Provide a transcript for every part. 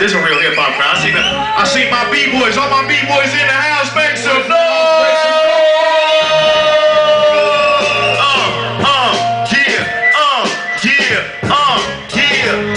This is a real hip hop crowd. I see my B-boys, all my B-boys in the house, make some noise!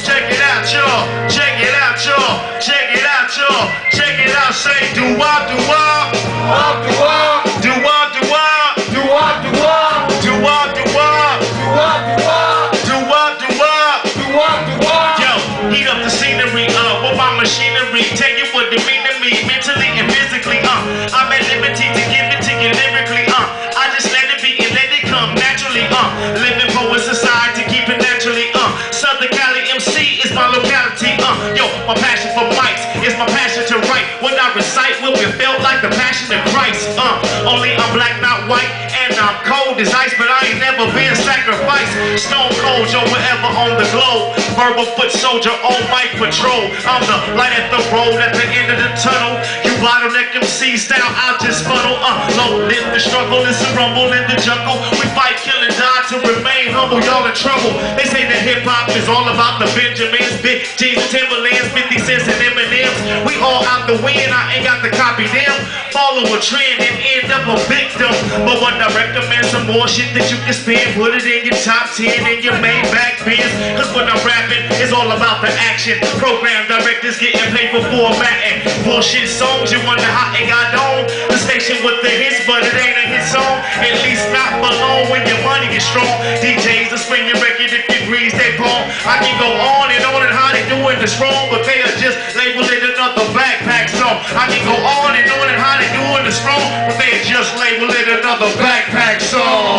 Check it out, y'all. Check it out, y'all. Check it out, y'all. Check it out. Say do-wop, do-wop. Do-wop, do-wop. Do-wop, do-wop. Do-wop, do-wop. Do-wop, do-wop. Do-wop, do-wop. Do-wop, do-wop. Do-wop, do-wop. Yo, heat up the scenery, with my machinery. Tell you what it mean to me, mentally and physically, I'm at liberty to give it to you lyrically, I just let it be and let it come naturally, living poet society, keep it naturally, Southern Cali MC is my locality, yo, my passion for mics is my passion to write. What I recite will be felt like the passion of Christ, only I'm black, not white, and I'm cold as ice, but I ain't never been sacrificed. Stone cold, yo, wherever on the globe, verbal foot soldier on mic patrol. I'm the light at the road at the end of the tunnel. You bottleneck MC style, I'll just funnel. Low live the struggle, it's a rumble in the jungle. We fight, kill, and die to remain humble. Y'all in trouble. They say that hip hop is all about the Benjamins, big G's and Timberlands, 50 cents and M&M's. We all out the win, I ain't got to copy them. Follow a trend and end up a victim. But what I recommend some more shit that you can spend. Put it in your top 10 and your main back bins. Cause when I'm rapping, it's all about the action. Program directors getting paid for formatting. Bullshit songs, you wonder how it got on. The station with the hits, but it ain't a hit song. At least not for long when your money is strong. DJs will spin your record if you grease they palm. I can go on and how they doing this wrong, but they are just label it another backpack song. I can go on and how they doing this wrong, but they are just label it another backpack song.